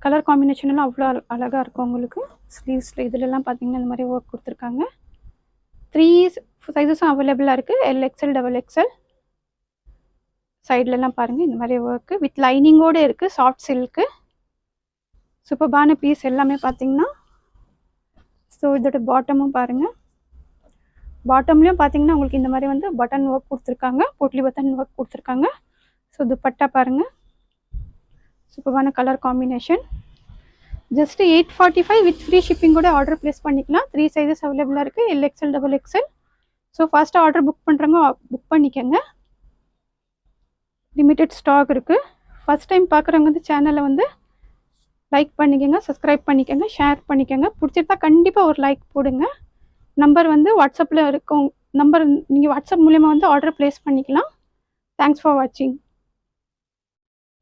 Colour combination எல்லாம் அவ்வளோ அழகாக இருக்கும் உங்களுக்கு. ஸ்லீவ்ஸில் இதுலலாம் பார்த்தீங்கன்னா இந்த மாதிரி ஒர்க் கொடுத்துருக்காங்க. 3 சைஸஸும் அவைலபிளாக இருக்குது. LXL XXL. சைட்லலாம் பாருங்கள் இந்த மாதிரி ஒர்க்கு வித் லைனிங்கோடு இருக்குது. சாஃப்ட் சில்க்கு சூப்பர்பான பீஸ் எல்லாமே பார்த்தீங்கன்னா. ஸோ இதோட பாட்டமும் பாருங்கள். பாட்டம்லேயும் பார்த்தீங்கன்னா உங்களுக்கு இந்த மாதிரி வந்து பட்டன் ஒர்க் கொடுத்துருக்காங்க. போட்லி பட்டன் ஒர்க் கொடுத்துருக்காங்க. ஸோ துப்பட்டா பாருங்கள். சூப்பர்பான colour combination. Just 845 with free shipping கூட ஆர்டர் ப்ளேஸ் பண்ணிக்கலாம். 3 சைஸஸ் அவைலபிளாக இருக்குது. LXL XXL. So first order book பண்ணுறவங்க புக் பண்ணிக்கோங்க. லிமிட்டட் ஸ்டாக் இருக்குது. ஃபஸ்ட் டைம் பார்க்குறவங்க வந்து சேனலை வந்து லைக் பண்ணிக்கோங்க, சப்ஸ்கிரைப் பண்ணிக்கோங்க, ஷேர் பண்ணிக்கோங்க. பிடிச்சிருந்தா கண்டிப்பாக ஒரு லைக் போடுங்க. நம்பர் வந்து வாட்ஸ்அப்பில் இருக்கும். நம்பர் நீங்கள் வாட்ஸ்அப் மூலயமா வந்து ஆர்டர் ப்ளேஸ் பண்ணிக்கலாம். தேங்க்ஸ் ஃபார் வாட்சிங்.